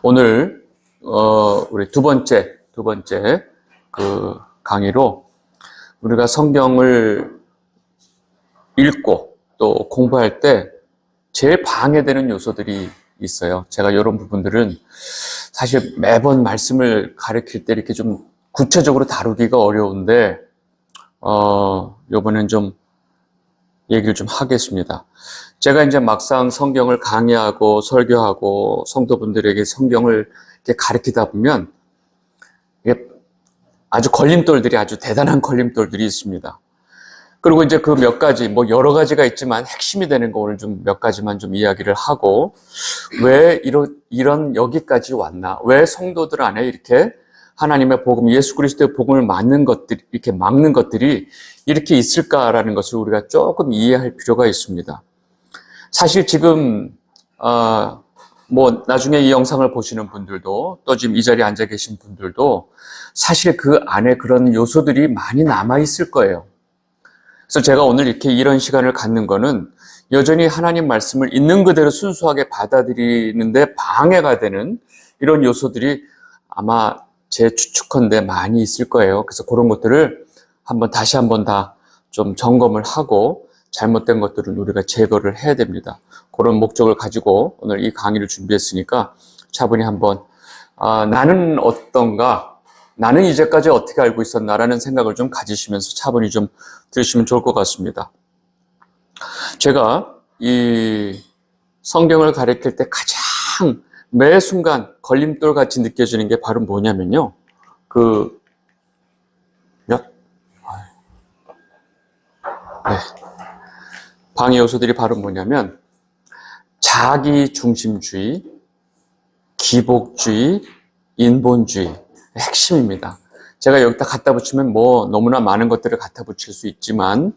오늘 우리 두 번째 그 강의로 우리가 성경을 읽고 또 공부할 때 제일 방해되는 요소들이 있어요. 제가 이런 부분들은 사실 매번 말씀을 가르칠 때 이렇게 좀 구체적으로 다루기가 어려운데 이번엔 좀 얘기를 좀 하겠습니다. 제가 이제 막상 성경을 강의하고 설교하고 성도분들에게 성경을 이렇게 가르치다 보면 이게 아주 걸림돌들이 아주 대단한 걸림돌들이 있습니다. 그리고 이제 그 몇 가지, 뭐 여러 가지가 있지만 핵심이 되는 거 오늘 좀 몇 가지만 좀 이야기를 하고, 왜 이런 여기까지 왔나? 왜 성도들 안에 이렇게 하나님의 복음, 예수 그리스도의 복음을 막는 것들이 이렇게 있을까라는 것을 우리가 조금 이해할 필요가 있습니다. 사실 지금, 뭐 나중에 이 영상을 보시는 분들도 또 지금 이 자리에 앉아 계신 분들도 사실 그 안에 그런 요소들이 많이 남아 있을 거예요. 그래서 제가 오늘 이렇게 이런 시간을 갖는 거는 여전히 하나님 말씀을 있는 그대로 순수하게 받아들이는데 방해가 되는 이런 요소들이 아마 제 추측컨대 많이 있을 거예요. 그래서 그런 것들을 다시 한번 다 좀 점검을 하고 잘못된 것들은 우리가 제거를 해야 됩니다. 그런 목적을 가지고 오늘 이 강의를 준비했으니까 차분히 한번 나는 어떤가? 나는 이제까지 어떻게 알고 있었나라는 생각을 좀 가지시면서 차분히 좀 들으시면 좋을 것 같습니다. 제가 이 성경을 가르칠 때 가장 매 순간 걸림돌 같이 느껴지는 게 바로 뭐냐면요. 방해 요소들이 바로 뭐냐면 자기 중심주의, 기복주의, 인본주의 핵심입니다. 제가 여기다 갖다 붙이면 뭐 너무나 많은 것들을 갖다 붙일 수 있지만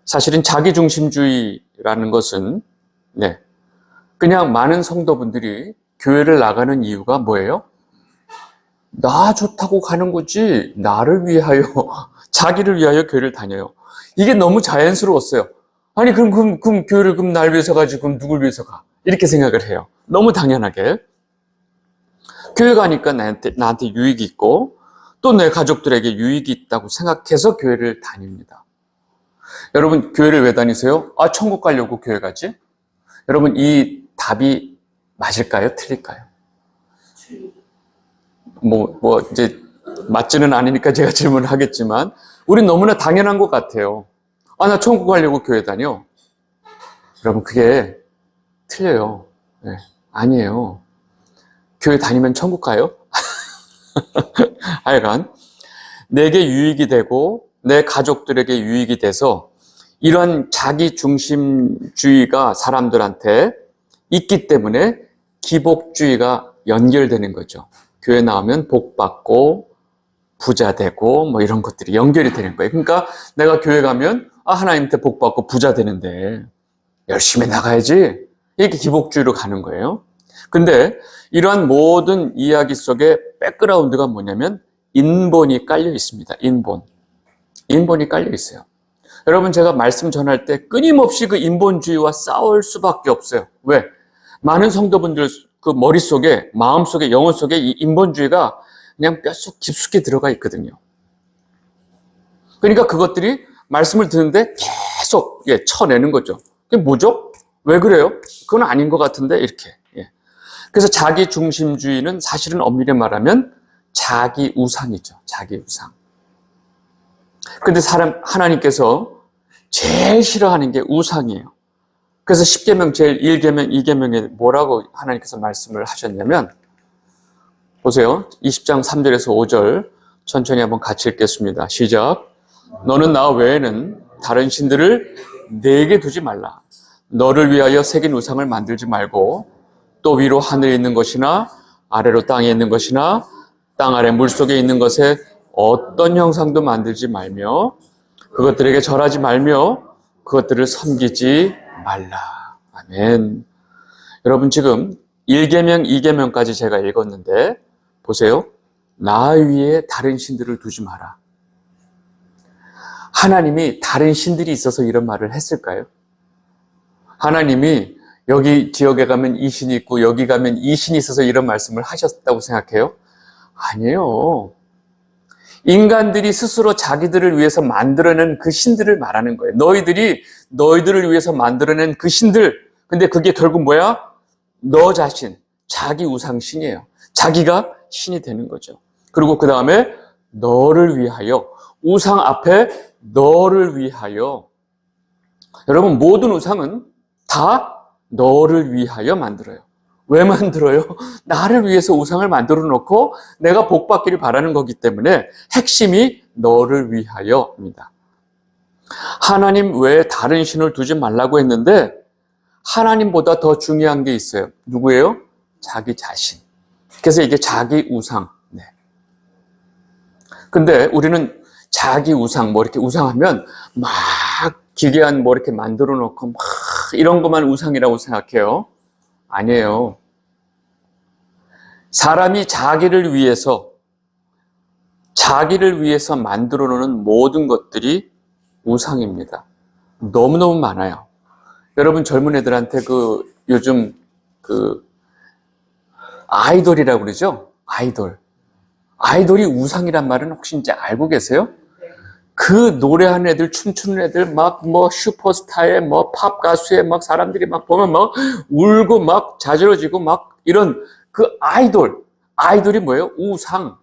사실은 자기중심주의라는 것은 그냥 많은 성도분들이 교회를 나가는 이유가 뭐예요? 나 좋다고 가는 거지 나를 위하여 자기를 위하여 교회를 다녀요. 이게 너무 자연스러웠어요. 아니 그럼 교회를 날 위해서 가지 그럼 누굴 위해서 가? 이렇게 생각을 해요. 너무 당연하게. 교회 가니까 나한테 유익이 있고 또 내 가족들에게 유익이 있다고 생각해서 교회를 다닙니다. 여러분 교회를 왜 다니세요? 천국 가려고 교회 가지? 여러분 이 답이 맞을까요? 틀릴까요? 뭐 이제 맞지는 않으니까 제가 질문을 하겠지만 우린 너무나 당연한 것 같아요. 나 천국 가려고 교회 다녀. 여러분 그게 틀려요. 아니에요. 교회 다니면 천국 가요? 하여간 내게 유익이 되고 내 가족들에게 유익이 돼서 이런 자기중심주의가 사람들한테 있기 때문에 기복주의가 연결되는 거죠. 교회 나오면 복 받고 부자 되고 뭐 이런 것들이 연결이 되는 거예요. 그러니까 내가 교회 가면 하나님한테 복 받고 부자 되는데 열심히 나가야지. 이렇게 기복주의로 가는 거예요. 근데 이러한 모든 이야기 속에 백그라운드가 뭐냐면 인본이 깔려 있습니다. 인본이 깔려 있어요. 여러분 제가 말씀 전할 때 끊임없이 그 인본주의와 싸울 수밖에 없어요. 왜? 많은 성도분들 그 머릿속에, 마음속에, 영혼 속에 이 인본주의가 그냥 뼛속 깊숙이 들어가 있거든요. 그러니까 그것들이 말씀을 듣는데 계속 쳐내는 거죠. 그게 뭐죠? 왜 그래요? 그건 아닌 것 같은데 이렇게. 그래서 자기 중심주의는 사실은 엄밀히 말하면 자기 우상이죠. 자기 우상. 근데 하나님께서 제일 싫어하는 게 우상이에요. 그래서 10계명 제일 1계명, 2계명에 뭐라고 하나님께서 말씀을 하셨냐면 보세요. 20장 3절에서 5절 천천히 한번 같이 읽겠습니다. 시작. 너는 나 외에는 다른 신들을 내게 두지 말라. 너를 위하여 새긴 우상을 만들지 말고 또 위로 하늘에 있는 것이나 아래로 땅에 있는 것이나 땅 아래 물속에 있는 것에 어떤 형상도 만들지 말며 그것들에게 절하지 말며 그것들을 섬기지 말라. 아멘. 여러분 지금 1계명, 2계명까지 제가 읽었는데 보세요. 나 위에 다른 신들을 두지 마라. 하나님이 다른 신들이 있어서 이런 말을 했을까요? 하나님이 여기 지역에 가면 이 신이 있고 여기 가면 이 신이 있어서 이런 말씀을 하셨다고 생각해요? 아니에요. 인간들이 스스로 자기들을 위해서 만들어낸 그 신들을 말하는 거예요. 너희들이 너희들을 위해서 만들어낸 그 신들. 근데 그게 결국 뭐야? 너 자신, 자기 우상신이에요. 자기가 신이 되는 거죠. 그리고 그 다음에 너를 위하여, 우상 앞에 너를 위하여. 여러분, 모든 우상은 다 너를 위하여 만들어요. 왜 만들어요? 나를 위해서 우상을 만들어 놓고 내가 복 받기를 바라는 거기 때문에 핵심이 너를 위하여입니다. 하나님 외에 다른 신을 두지 말라고 했는데 하나님보다 더 중요한 게 있어요. 누구예요? 자기 자신. 그래서 이게 자기 우상. 네. 근데 우리는 자기 우상, 뭐 이렇게 우상하면 막 기괴한 뭐 이렇게 만들어 놓고 막 이런 것만 우상이라고 생각해요. 아니에요. 사람이 자기를 위해서 만들어 놓는 모든 것들이 우상입니다. 너무너무 많아요. 여러분 젊은 애들한테 요즘 아이돌이라고 그러죠? 아이돌이 우상이란 말은 혹시 이제 알고 계세요? 그 노래하는 애들, 춤추는 애들, 막 슈퍼스타에 팝 가수에 사람들이 보면 울고 자지러지고 이런 그 아이돌이 뭐예요? 우상.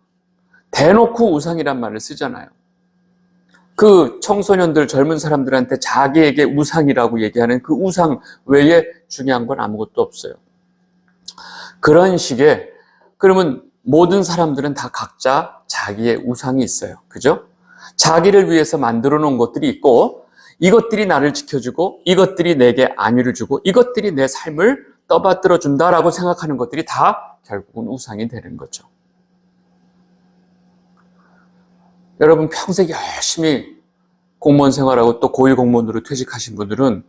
대놓고 우상이란 말을 쓰잖아요. 그 청소년들, 젊은 사람들한테 자기에게 우상이라고 얘기하는 그 우상 외에 중요한 건 아무것도 없어요. 그런 식의, 그러면 모든 사람들은 다 각자 자기의 우상이 있어요. 그죠? 자기를 위해서 만들어 놓은 것들이 있고, 이것들이 나를 지켜주고, 이것들이 내게 안위를 주고, 이것들이 내 삶을 떠받들어 준다라고 생각하는 것들이 다 결국은 우상이 되는 거죠. 여러분 평생 열심히 공무원 생활하고 또 고위 공무원으로 퇴직하신 분들은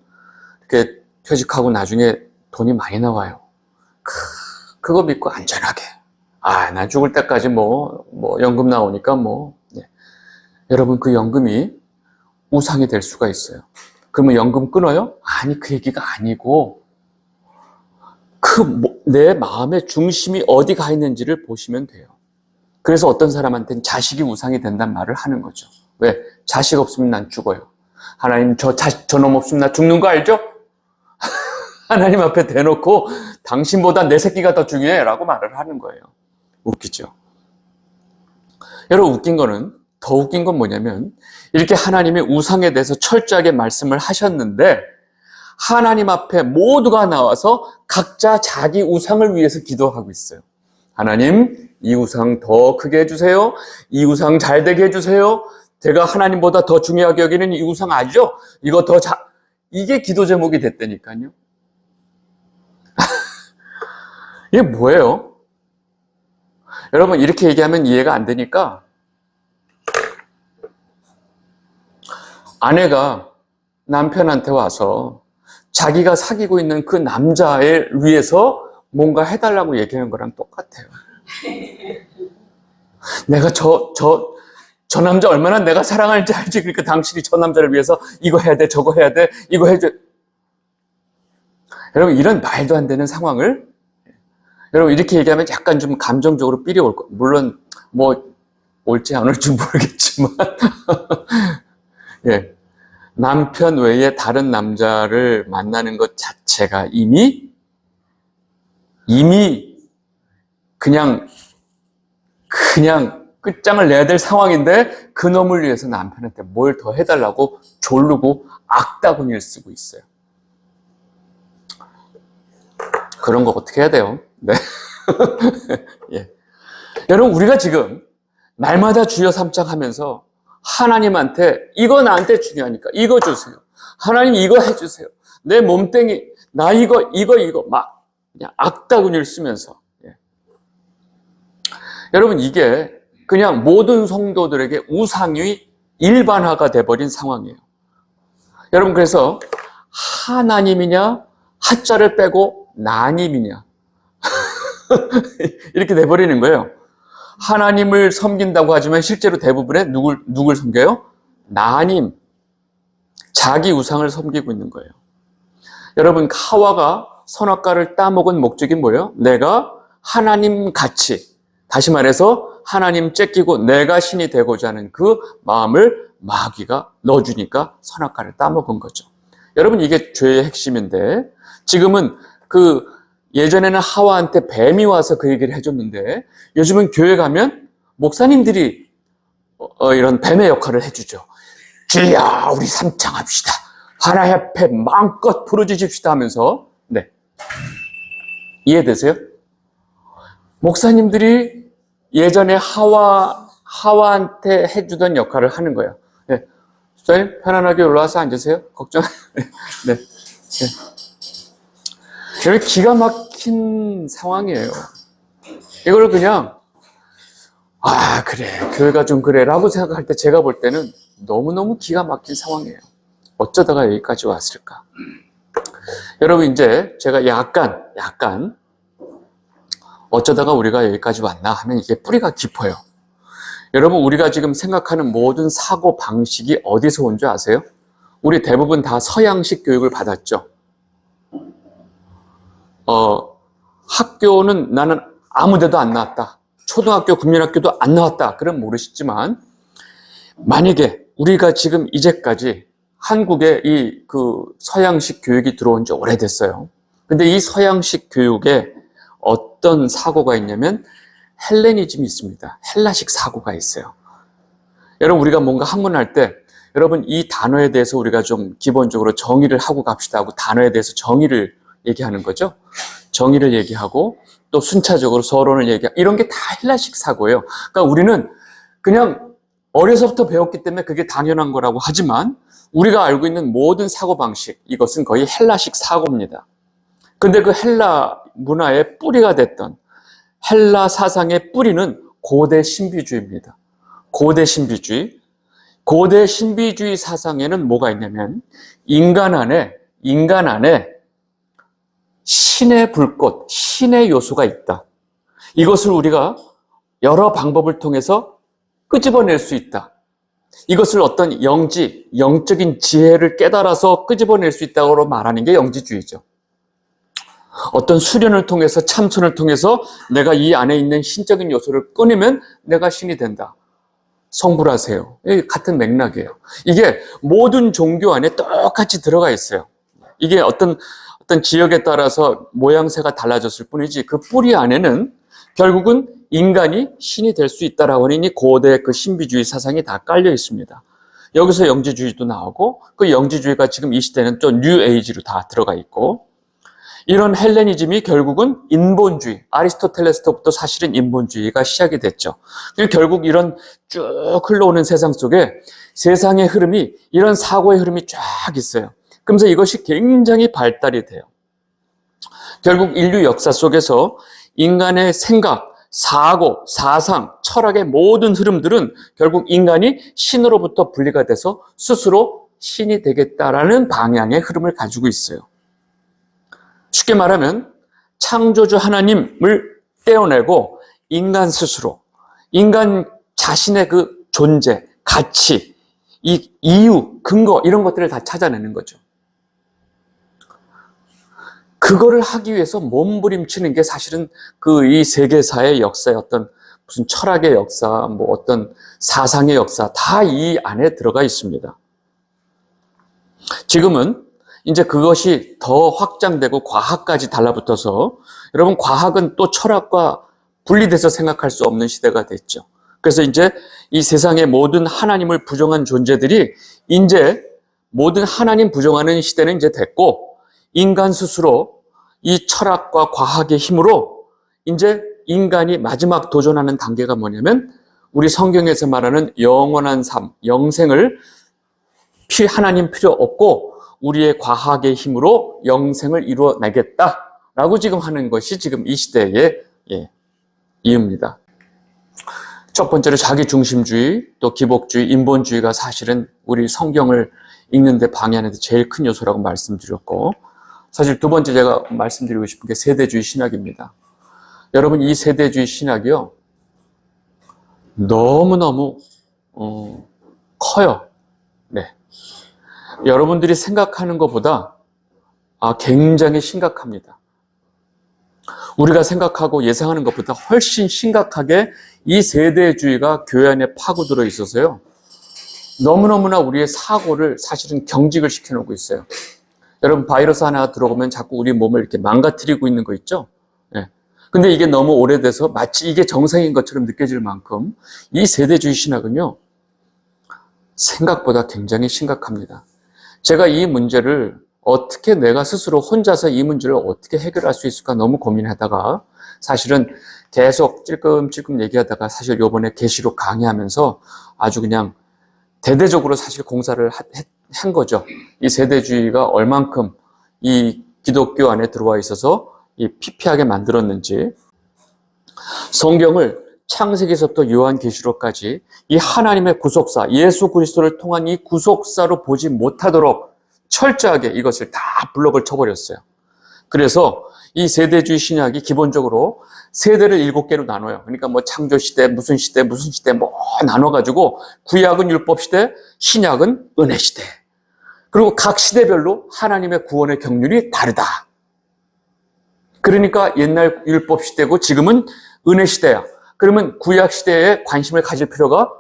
이렇게 퇴직하고 나중에 돈이 많이 나와요. 그거 믿고 안전하게. 난 죽을 때까지 연금 나오니까 네. 여러분 그 연금이 우상이 될 수가 있어요. 그러면 연금 끊어요? 아니, 그 얘기가 아니고 내 마음의 중심이 어디 가 있는지를 보시면 돼요. 그래서 어떤 사람한테는 자식이 우상이 된다는 말을 하는 거죠. 왜? 자식 없으면 난 죽어요. 하나님 저놈 없으면 나 죽는 거 알죠? 하나님 앞에 대놓고 당신보다 내 새끼가 더 중요해 라고 말을 하는 거예요. 웃기죠? 여러분 더 웃긴 건 뭐냐면 이렇게 하나님의 우상에 대해서 철저하게 말씀을 하셨는데 하나님 앞에 모두가 나와서 각자 자기 우상을 위해서 기도하고 있어요. 하나님, 이 우상 더 크게 해주세요. 이 우상 잘 되게 해주세요. 제가 하나님보다 더 중요하게 여기는 이 우상 아니죠? 이게 기도 제목이 됐다니까요. 이게 뭐예요? 여러분 이렇게 얘기하면 이해가 안 되니까 아내가 남편한테 와서 자기가 사귀고 있는 그 남자를 위해서 뭔가 해달라고 얘기하는 거랑 똑같아요. 내가 저 남자 얼마나 내가 사랑하는지 알지? 그러니까 당신이 저 남자를 위해서 이거 해야 돼, 저거 해야 돼, 이거 해줘. 여러분 이런 말도 안 되는 상황을 여러분 이렇게 얘기하면 약간 좀 감정적으로 삘이 올 거. 물론 올지 안 올지 모르겠지만 예. 남편 외에 다른 남자를 만나는 것 자체가 이미 그냥 끝장을 내야 될 상황인데 그놈을 위해서 남편한테 뭘 더 해달라고 졸르고 악다구니를 쓰고 있어요. 그런 거 어떻게 해야 돼요? 네. 예. 여러분 우리가 지금 날마다 주여 삼창하면서 하나님한테 이거 나한테 중요하니까 이거 주세요. 하나님 이거 해주세요. 내 몸뚱이 나 이거 막 그냥 악다구니를 쓰면서 여러분 이게 그냥 모든 성도들에게 우상이 일반화가 돼버린 상황이에요. 여러분 그래서 하나님이냐 하자를 빼고 나님이냐 이렇게 돼버리는 거예요. 하나님을 섬긴다고 하지만 실제로 대부분의 누굴 섬겨요? 나님, 자기 우상을 섬기고 있는 거예요. 여러분 하와가 선악과를 따먹은 목적이 뭐예요? 내가 하나님 같이, 다시 말해서 하나님 째끼고 내가 신이 되고자 하는 그 마음을 마귀가 넣어주니까 선악과를 따먹은 거죠. 여러분, 이게 죄의 핵심인데, 지금은 예전에는 하와한테 뱀이 와서 그 얘기를 해줬는데, 요즘은 교회 가면 목사님들이 이런 뱀의 역할을 해주죠. 주여, 우리 삼창합시다. 하나님 앞에 마음껏 부르짖읍시다 하면서. 네. 이해되세요? 목사님들이 예전에 하와한테 해주던 역할을 하는 거예요. 네. 목사님, 편안하게 올라와서 앉으세요. 걱정. 네. 네. 기가 막힌 상황이에요. 이걸 그냥, 그래, 교회가 좀 그래 라고 생각할 때 제가 볼 때는 너무너무 기가 막힌 상황이에요. 어쩌다가 여기까지 왔을까? 여러분, 이제 제가 약간 어쩌다가 우리가 여기까지 왔나 하면 이게 뿌리가 깊어요. 여러분, 우리가 지금 생각하는 모든 사고 방식이 어디서 온 줄 아세요? 우리 대부분 다 서양식 교육을 받았죠. 학교는 나는 아무 데도 안 나왔다. 초등학교, 국민학교도 안 나왔다. 그럼 모르시지만, 만약에 우리가 지금 이제까지 한국에 서양식 교육이 들어온 지 오래됐어요. 근데 이 서양식 교육에 어떤 사고가 있냐면 헬레니즘이 있습니다. 헬라식 사고가 있어요. 여러분, 우리가 뭔가 학문할 때, 여러분, 이 단어에 대해서 우리가 좀 기본적으로 정의를 하고 갑시다 하고 단어에 대해서 정의를 얘기하는 거죠. 정의를 얘기하고 또 순차적으로 서론을 얘기하고 이런 게 다 헬라식 사고예요. 그러니까 우리는 그냥 어려서부터 배웠기 때문에 그게 당연한 거라고 하지만 우리가 알고 있는 모든 사고방식, 이것은 거의 헬라식 사고입니다. 근데 그 헬라 문화의 뿌리가 됐던 헬라 사상의 뿌리는 고대 신비주의입니다. 고대 신비주의. 고대 신비주의 사상에는 뭐가 있냐면 인간 안에 신의 불꽃, 신의 요소가 있다. 이것을 우리가 여러 방법을 통해서 끄집어낼 수 있다. 이것을 어떤 영적인 지혜를 깨달아서 끄집어낼 수 있다고 말하는 게 영지주의죠. 어떤 수련을 통해서, 참선을 통해서 내가 이 안에 있는 신적인 요소를 꺼내면 내가 신이 된다. 성불하세요. 같은 맥락이에요. 이게 모든 종교 안에 똑같이 들어가 있어요. 이게 어떤 지역에 따라서 모양새가 달라졌을 뿐이지 그 뿌리 안에는 결국은 인간이 신이 될 수 있다라고 하는 이 고대 그 신비주의 사상이 다 깔려 있습니다. 여기서 영지주의도 나오고 그 영지주의가 지금 이 시대는 또 뉴에이지로 다 들어가 있고 이런 헬레니즘이 결국은 인본주의, 아리스토텔레스부터 사실은 인본주의가 시작이 됐죠. 결국 이런 쭉 흘러오는 세상 속에 세상의 흐름이 이런 사고의 흐름이 쫙 있어요. 그러면서 이것이 굉장히 발달이 돼요. 결국 인류 역사 속에서 인간의 생각, 사고, 사상, 철학의 모든 흐름들은 결국 인간이 신으로부터 분리가 돼서 스스로 신이 되겠다라는 방향의 흐름을 가지고 있어요. 쉽게 말하면 창조주 하나님을 떼어내고 인간 스스로, 인간 자신의 그 존재, 가치, 이 이유, 근거 이런 것들을 다 찾아내는 거죠. 그거를 하기 위해서 몸부림치는 게 사실은 이 세계사의 역사의 어떤 무슨 철학의 역사, 뭐 어떤 사상의 역사 다 이 안에 들어가 있습니다. 지금은 이제 그것이 더 확장되고 과학까지 달라붙어서 여러분 과학은 또 철학과 분리돼서 생각할 수 없는 시대가 됐죠. 그래서 이제 이 세상의 모든 하나님을 부정한 존재들이 이제 모든 하나님 부정하는 시대는 이제 됐고 인간 스스로 이 철학과 과학의 힘으로 이제 인간이 마지막 도전하는 단계가 뭐냐면 우리 성경에서 말하는 영원한 삶, 영생을 하나님 필요 없고 우리의 과학의 힘으로 영생을 이루어내겠다라고 지금 하는 것이 지금 이 시대의 이유입니다. 첫 번째로 자기중심주의, 또 기복주의, 인본주의가 사실은 우리 성경을 읽는 데 방해하는 데 제일 큰 요소라고 말씀드렸고 사실 두 번째 제가 말씀드리고 싶은 게 세대주의 신학입니다. 여러분 이 세대주의 신학이요 너무너무 커요. 네. 여러분들이 생각하는 것보다 굉장히 심각합니다. 우리가 생각하고 예상하는 것보다 훨씬 심각하게 이 세대주의가 교회 안에 파고들어 있어서요. 너무너무나 우리의 사고를 사실은 경직을 시켜놓고 있어요. 여러분, 바이러스 하나 들어오면 자꾸 우리 몸을 이렇게 망가뜨리고 있는 거 있죠? 예. 근데 이게 너무 오래돼서 마치 이게 정상인 것처럼 느껴질 만큼 이 세대주의 신학은요, 생각보다 굉장히 심각합니다. 제가 이 문제를 어떻게 내가 스스로 혼자서 이 문제를 어떻게 해결할 수 있을까 너무 고민하다가 사실은 계속 찔끔찔끔 얘기하다가 사실 요번에 계시록 강의하면서 아주 그냥 대대적으로 사실 공사를 한 거죠. 이 세대주의가 얼만큼 이 기독교 안에 들어와 있어서 이 피폐하게 만들었는지, 성경을 창세기서부터 요한계시록까지 이 하나님의 구속사, 예수 그리스도를 통한 이 구속사로 보지 못하도록 철저하게 이것을 다 블럭을 쳐버렸어요. 그래서 이 세대주의 신약이 기본적으로 세대를 7개로 나눠요. 그러니까 뭐 창조시대, 무슨 시대, 무슨 시대 뭐 나눠가지고 구약은 율법시대, 신약은 은혜시대. 그리고 각 시대별로 하나님의 구원의 경륜이 다르다. 그러니까 옛날 율법시대고 지금은 은혜시대야. 그러면 구약시대에 관심을 가질 필요가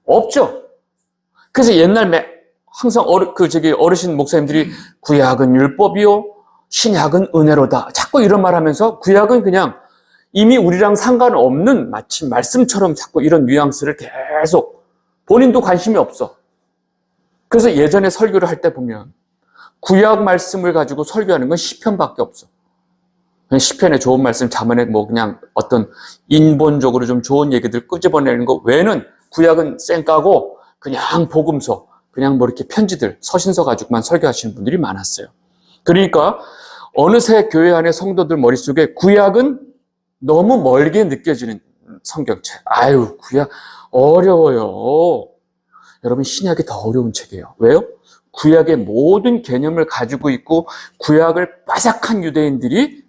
없죠. 그래서 옛날 항상 어르신 목사님들이 구약은 율법이요, 신약은 은혜로다. 자꾸 이런 말 하면서 구약은 그냥 이미 우리랑 상관없는 마치 말씀처럼 자꾸 이런 뉘앙스를 계속 본인도 관심이 없어. 그래서 예전에 설교를 할 때 보면 구약 말씀을 가지고 설교하는 건 시편밖에 없어. 그냥 시편의 좋은 말씀, 자문에 뭐 그냥 어떤 인본적으로 좀 좋은 얘기들 끄집어내는 거 외에는 구약은 쌩까고 그냥 복음서, 그냥 뭐 이렇게 편지들, 서신서 가지고만 설교하시는 분들이 많았어요. 그러니까 어느새 교회 안의 성도들 머릿속에 구약은 너무 멀게 느껴지는 성경책. 아유, 구약 어려워요. 여러분, 신약이 더 어려운 책이에요. 왜요? 구약의 모든 개념을 가지고 있고 구약을 빠삭한 유대인들이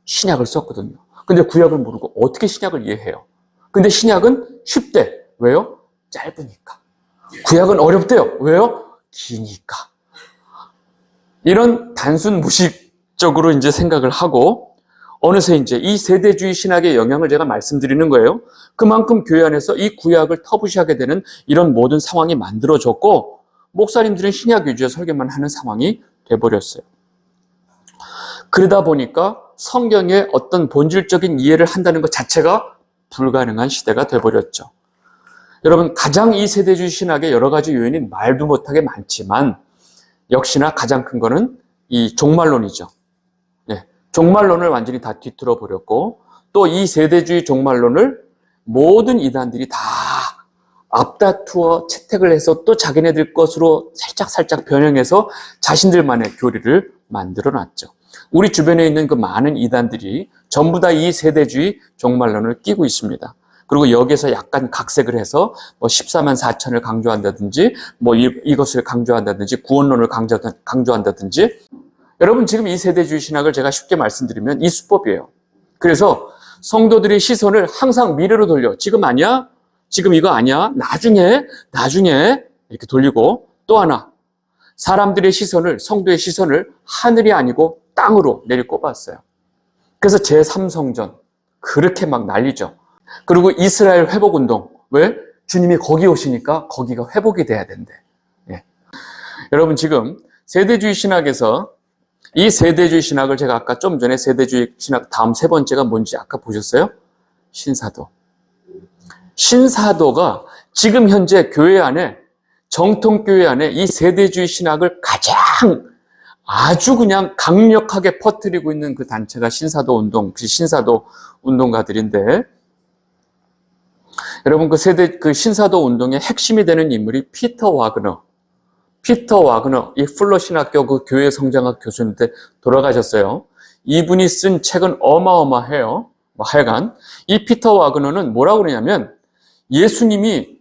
신약을 썼거든요. 근데 구약을 모르고 어떻게 신약을 이해해요? 근데 신약은 쉽대. 왜요? 짧으니까. 구약은 어렵대요. 왜요? 기니까. 이런 단순 무식적으로 이제 생각을 하고 어느새 이제 이 세대주의 신학의 영향을 제가 말씀드리는 거예요. 그만큼 교회 안에서 이 구약을 터부시하게 되는 이런 모든 상황이 만들어졌고 목사님들은 신약 위주의 설교만 하는 상황이 돼버렸어요. 그러다 보니까 성경의 어떤 본질적인 이해를 한다는 것 자체가 불가능한 시대가 돼버렸죠. 여러분, 가장 이 세대주의 신학의 여러 가지 요인이 말도 못하게 많지만 역시나 가장 큰 거는 이 종말론이죠. 네, 종말론을 완전히 다 뒤틀어 버렸고 또 이 세대주의 종말론을 모든 이단들이 다 앞다투어 채택을 해서 또 자기네들 것으로 살짝 변형해서 자신들만의 교리를 만들어 놨죠. 우리 주변에 있는 그 많은 이단들이 전부 다 이 세대주의 종말론을 끼고 있습니다. 그리고 여기에서 약간 각색을 해서 뭐 14만 4천을 강조한다든지 뭐 이것을 강조한다든지 구원론을 강조한다든지 여러분, 지금 이 세대주의 신학을 제가 쉽게 말씀드리면 이 수법이에요. 그래서 성도들의 시선을 항상 미래로 돌려. 지금 아니야? 지금 이거 아니야? 나중에 이렇게 돌리고 또 하나, 사람들의 시선을, 성도의 시선을 하늘이 아니고 땅으로 내리꼽았어요. 그래서 제3성전 그렇게 막 난리죠. 그리고 이스라엘 회복운동. 왜? 주님이 거기 오시니까 거기가 회복이 돼야 된대. 예. 여러분, 지금 세대주의 신학에서 이 세대주의 신학을 제가 아까 좀 전에 세대주의 신학 다음 세 번째가 뭔지 아까 보셨어요? 신사도. 신사도가 지금 현재 교회 안에, 정통교회 안에 이 세대주의 신학을 가장 아주 그냥 강력하게 퍼뜨리고 있는 그 단체가 신사도 운동, 그 신사도 운동가들인데, 여러분, 그 신사도 운동의 핵심이 되는 인물이 피터 와그너, 이 플러 신학교 그 교회 성장학 교수님한테 돌아가셨어요. 이분이 쓴 책은 어마어마해요. 뭐 하여간 이 피터 와그너는 뭐라고 그러냐면 예수님이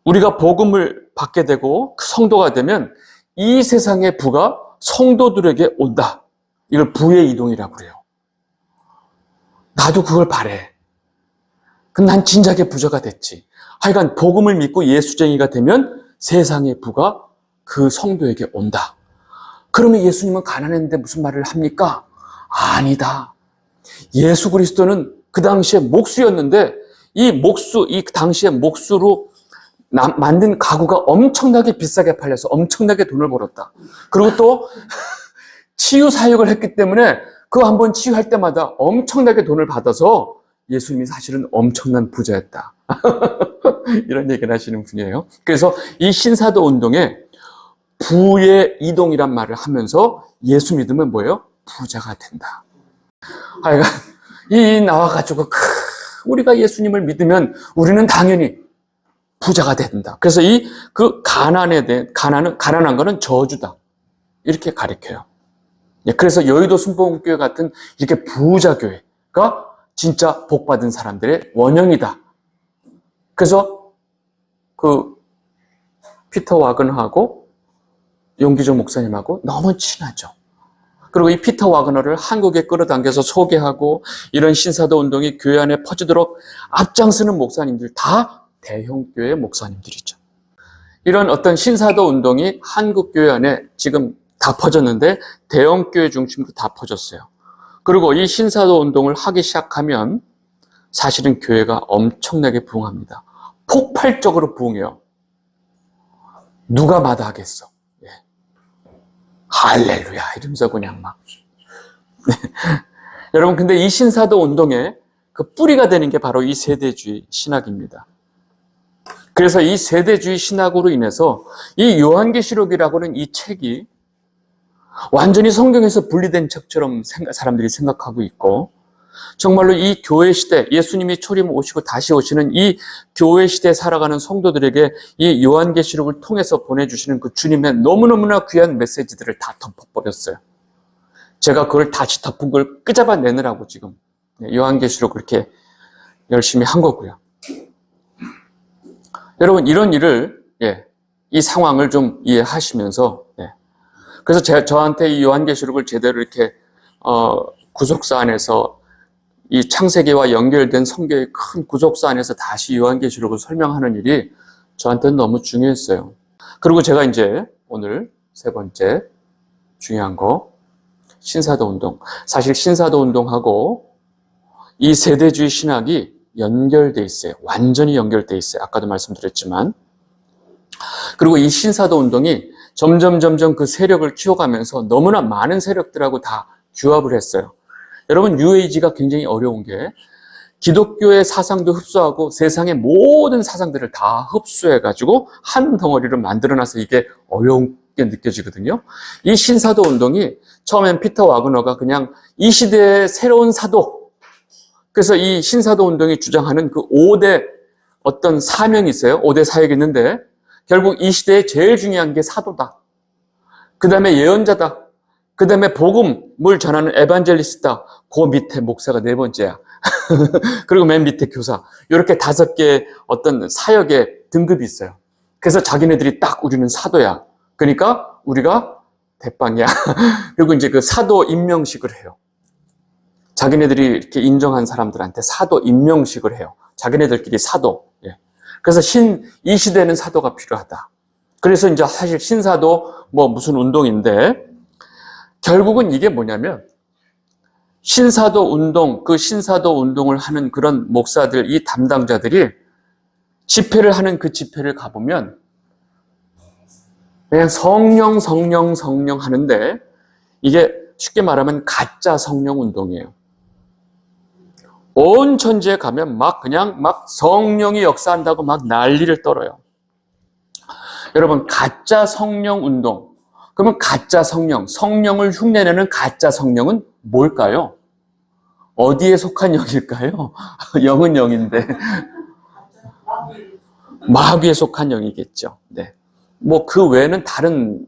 우리가 복음을 받게 되고 성도가 되면 이 세상의 부가 성도들에게 온다. 이걸 부의 이동이라고 그래요. 나도 그걸 바래. 그럼 난 진작에 부자가 됐지. 하여간 복음을 믿고 예수쟁이가 되면 세상의 부가 그 성도에게 온다. 그러면 예수님은 가난했는데 무슨 말을 합니까? 아니다. 예수 그리스도는 그 당시에 목수였는데 이 당시에 목수로 만든 가구가 엄청나게 비싸게 팔려서 엄청나게 돈을 벌었다. 그리고 또 치유 사역을 했기 때문에 그 한번 치유할 때마다 엄청나게 돈을 받아서 예수님이 사실은 엄청난 부자였다. 이런 얘기를 하시는 분이에요. 그래서 이 신사도 운동에 부의 이동이란 말을 하면서 예수 믿으면 뭐예요? 부자가 된다. 하여간 이 나와가지고 우리가 예수님을 믿으면 우리는 당연히 부자가 된다. 그래서 그 가난한 거는 저주다. 이렇게 가르쳐요. 그래서 여의도 순복음교회 같은 이렇게 부자 교회가 진짜 복받은 사람들의 원형이다. 그래서 그 피터 와그너하고 용기조 목사님하고 너무 친하죠. 그리고 이 피터 와그너를 한국에 끌어당겨서 소개하고 이런 신사도 운동이 교회 안에 퍼지도록 앞장서는 목사님들 다 대형교회 목사님들이죠. 이런 어떤 신사도 운동이 한국 교회 안에 지금 다 퍼졌는데 대형교회 중심으로 다 퍼졌어요. 그리고 이 신사도 운동을 하기 시작하면 사실은 교회가 엄청나게 부흥합니다. 폭발적으로 부흥해요. 누가 마다하겠어. 예. 할렐루야 이러면서 그냥 막. 네. 여러분 근데 이 신사도 운동의 그 뿌리가 되는 게 바로 이 세대주의 신학입니다. 그래서 이 세대주의 신학으로 인해서 이 요한계시록이라고는 이 책이 완전히 성경에서 분리된 책처럼 사람들이 생각하고 있고 정말로 이 교회 시대, 예수님이 초림 오시고 다시 오시는 이 교회 시대에 살아가는 성도들에게 이 요한계시록을 통해서 보내주시는 그 주님의 너무너무나 귀한 메시지들을 다 덮어버렸어요. 제가 그걸 다시 덮은 걸 끄잡아내느라고 지금 요한계시록을 이렇게 열심히 한 거고요. 여러분 이런 일을 이 상황을 좀 이해하시면서 그래서 저한테 이 요한계시록을 제대로 이렇게 구속사 안에서 이 창세기와 연결된 성경의 큰 구속사 안에서 다시 요한계시록을 설명하는 일이 저한테는 너무 중요했어요. 그리고 제가 이제 오늘 세 번째 중요한 거 신사도 운동. 사실 신사도 운동하고 이 세대주의 신학이 연결돼 있어요. 완전히 연결돼 있어요. 아까도 말씀드렸지만. 그리고 이 신사도 운동이 점점 그 세력을 키워가면서 너무나 많은 세력들하고 다 규합을 했어요. 여러분 뉴에이지가 굉장히 어려운 게 기독교의 사상도 흡수하고 세상의 모든 사상들을 다 흡수해가지고 한 덩어리를 만들어놔서 이게 어렵게 느껴지거든요. 이 신사도 운동이 처음엔 피터 와그너가 그냥 이 시대의 새로운 사도, 그래서 이 신사도 운동이 주장하는 그 5대 어떤 사명이 있어요. 5대 사역이 있는데 결국 이 시대에 제일 중요한 게 사도다. 그 다음에 예언자다. 그 다음에 복음을 전하는 에반젤리스트다. 그 밑에 목사가 네 번째야. 그리고 맨 밑에 교사. 이렇게 5개의 어떤 사역의 등급이 있어요. 그래서 자기네들이 딱 우리는 사도야. 그러니까 우리가 대빵이야. 그리고 이제 그 사도 임명식을 해요. 자기네들이 이렇게 인정한 사람들한테 사도 임명식을 해요. 자기네들끼리 사도. 그래서 이 시대는 사도가 필요하다. 그래서 이제 사실 신사도 무슨 운동인데 결국은 이게 뭐냐면 신사도 운동, 그 신사도 운동을 하는 그런 목사들, 이 담당자들이 집회를 하는 그 집회를 가보면 그냥 성령 하는데 이게 쉽게 말하면 가짜 성령 운동이에요. 온 천지에 가면 그냥 성령이 역사한다고 난리를 떨어요. 여러분, 가짜 성령 운동. 그러면 가짜 성령을 흉내내는 가짜 성령은 뭘까요? 어디에 속한 영일까요? 영은 영인데. 마귀에 속한 영이겠죠. 네. 그 외에는 다른,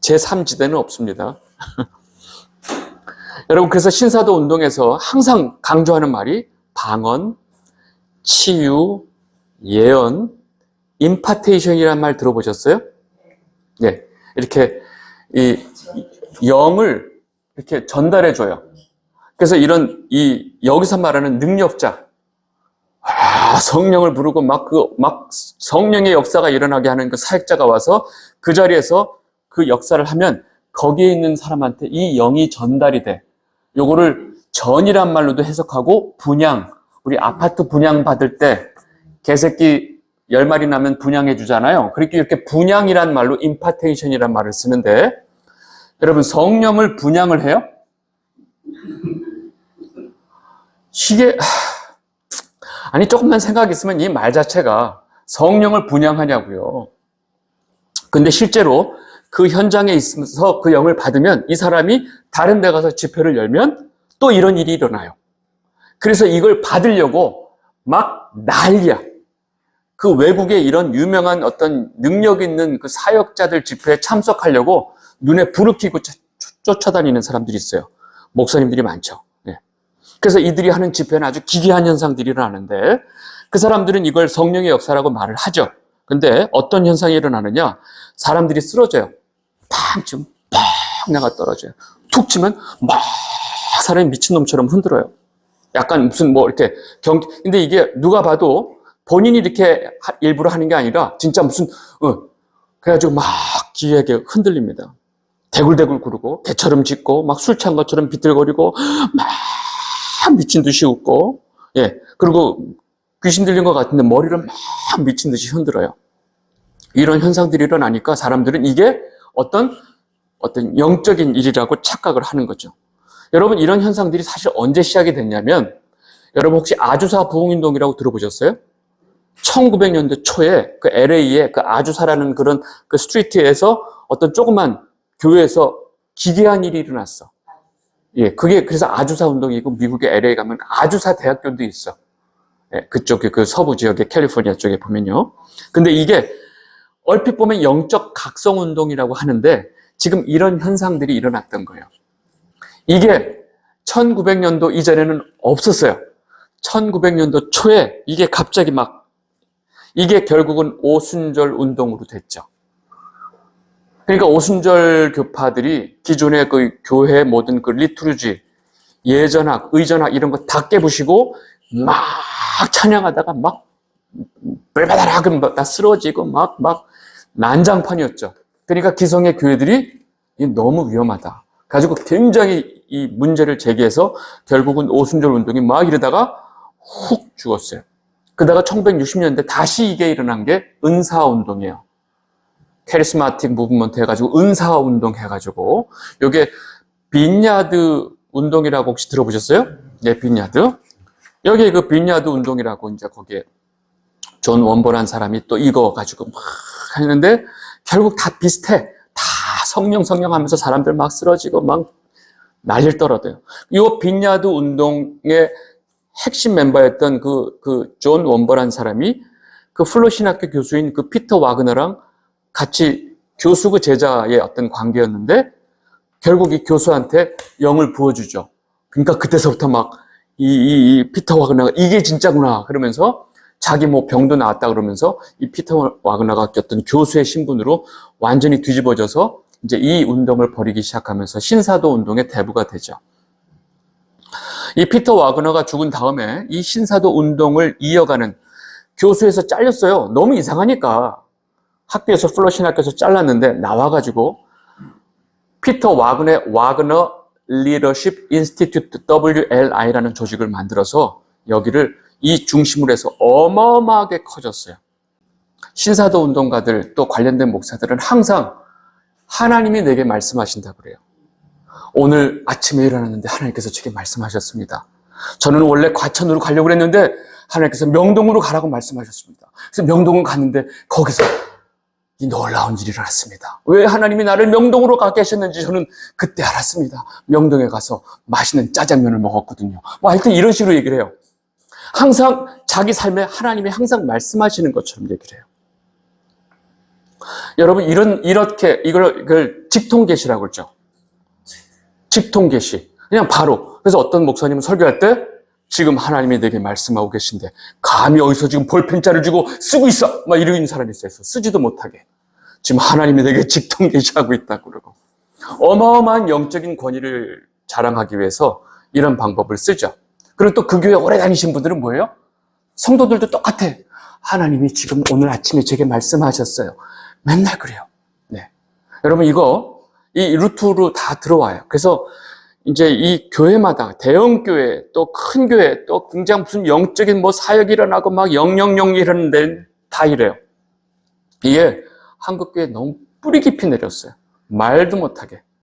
제3지대는 없습니다. 여러분, 그래서 신사도 운동에서 항상 강조하는 말이 방언, 치유, 예언, 임파테이션이라는 말 들어보셨어요? 네. 이렇게 이 영을 이렇게 전달해줘요. 그래서 여기서 말하는 능력자, 성령을 부르고 성령의 역사가 일어나게 하는 그 사역자가 와서 그 자리에서 그 역사를 하면 거기에 있는 사람한테 이 영이 전달이 돼. 요거를 전이란 말로도 해석하고 분양, 우리 아파트 분양 받을 때 개새끼 10마리 나면 분양해 주잖아요. 그렇게 이렇게 분양이란 말로 임파테이션이란 말을 쓰는데 여러분 성령을 분양을 해요? 이게 아니 조금만 생각했으면 이 말 자체가 성령을 분양하냐고요. 근데 실제로 그 현장에 있으면서 그 영을 받으면 이 사람이 다른 데 가서 집회를 열면 또 이런 일이 일어나요. 그래서 이걸 받으려고 막 난리야. 그 외국에 이런 유명한 어떤 능력 있는 그 사역자들 집회에 참석하려고 눈에 불을 켜고 쫓아다니는 사람들이 있어요. 목사님들이 많죠. 네. 그래서 이들이 하는 집회는 아주 기괴한 현상들이 일어나는데 그 사람들은 이걸 성령의 역사라고 말을 하죠. 근데 어떤 현상이 일어나느냐? 사람들이 쓰러져요. 팡 치면 팍 나가 떨어져요. 툭 치면 막 사람이 미친놈처럼 흔들어요. 약간 무슨 뭐 이렇게 근데 이게 누가 봐도 본인이 이렇게 일부러 하는 게 아니라 진짜 무슨 그래가지고 막 기회하게 흔들립니다. 대굴대굴 구르고 개처럼 짖고 막 술 취한 것처럼 비틀거리고 막 미친 듯이 웃고 예 그리고 귀신 들린 것 같은데 머리를 막 미친 듯이 흔들어요. 이런 현상들이 일어나니까 사람들은 이게 어떤 영적인 일이라고 착각을 하는 거죠. 여러분 이런 현상들이 사실 언제 시작이 됐냐면 여러분 혹시 아주사 부흥운동이라고 들어보셨어요? 1900년대 초에 그 LA의 그 아주사라는 그런 그 스트리트에서 어떤 조그만 교회에서 기괴한 일이 일어났어. 예, 그게 그래서 아주사 운동이고 미국의 LA 가면 아주사 대학교도 있어. 예, 그쪽에 그 서부 지역의 캘리포니아 쪽에 보면요. 근데 이게 얼핏 보면 영적 각성 운동이라고 하는데 지금 이런 현상들이 일어났던 거예요. 이게 1900년도 이전에는 없었어요. 1900년도 초에 이게 갑자기 이게 결국은 오순절 운동으로 됐죠. 그러니까 오순절 교파들이 기존의 그 교회 모든 그 리투르지, 예전학, 의전학 이런 거 다 깨부시고 막 찬양하다가 막 불바다락 다 쓰러지고 막 난장판이었죠. 그러니까 기성의 교회들이 너무 위험하다. 가지고 굉장히 이 문제를 제기해서 결국은 오순절 운동이 막 이러다가 훅 죽었어요. 그러다가 1960년대 다시 이게 일어난 게 은사 운동이에요. 캐리스마틱 무브먼트 해가지고 은사 운동 해가지고 요게 빈야드 운동이라고 혹시 들어보셨어요? 네, 빈야드. 여기 그 빈야드 운동이라고 이제 거기에 존 원버라는 사람이 또 이거 가지고 막 하는데 결국 다 비슷해. 다 성령 하면서 사람들 막 쓰러지고 막 난리를 떨어져요. 이 빈야드 운동의 핵심 멤버였던 그 존 원버라는 사람이 그 플로 신학교 교수인 그 피터 와그너랑 같이 교수 그 제자의 어떤 관계였는데 결국 이 교수한테 영을 부어주죠. 그러니까 그때서부터 막 이 피터 와그너가 이게 진짜구나 그러면서 자기 뭐 병도 나았다 그러면서 이 피터 와그너가 꼈던 교수의 신분으로 완전히 뒤집어져서 이제 이 운동을 벌이기 시작하면서 신사도 운동의 대부가 되죠. 이 피터 와그너가 죽은 다음에 이 신사도 운동을 이어가는 교수에서 잘렸어요. 너무 이상하니까 학교에서 플러신 학교에서 잘랐는데 나와가지고 피터 와그너의 와그너 리더십 인스티튜트 WLI라는 조직을 만들어서 여기를 이 중심으로 해서 어마어마하게 커졌어요. 신사도 운동가들 또 관련된 목사들은 항상 하나님이 내게 말씀하신다고 그래요. 오늘 아침에 일어났는데 하나님께서 제게 말씀하셨습니다. 저는 원래 과천으로 가려고 그랬는데 하나님께서 명동으로 가라고 말씀하셨습니다. 그래서 명동을 갔는데 거기서 이 놀라운 일이 일어났습니다. 왜 하나님이 나를 명동으로 가게 하셨는지 저는 그때 알았습니다. 명동에 가서 맛있는 짜장면을 먹었거든요. 뭐 하여튼 이런 식으로 얘기를 해요. 항상 자기 삶에 하나님이 항상 말씀하시는 것처럼 얘기를 해요. 여러분 이렇게 이걸 직통계시라고 그러죠. 직통계시. 그냥 바로. 그래서 어떤 목사님은 설교할 때 지금 하나님이 내게 말씀하고 계신데 감히 어디서 지금 볼펜자를 쥐고 쓰고 있어 막 이러는 사람이 있어요. 쓰지도 못하게 지금 하나님이 내게 직통계시하고 있다고 그러고 어마어마한 영적인 권위를 자랑하기 위해서 이런 방법을 쓰죠. 그리고 또 그 교회 오래 다니신 분들은 뭐예요? 성도들도 똑같아. 하나님이 지금 오늘 아침에 제게 말씀하셨어요. 맨날 그래요. 네. 여러분 이 루트로 다 들어와요. 그래서 이제 이 교회마다 대형 교회 또 큰 교회 또 굉장히 무슨 영적인 뭐 사역이 일어나고 막 영영영 이러는 데는 다 이래요. 이게 한국 교회에 너무 뿌리 깊이 내렸어요. 말도 못하게.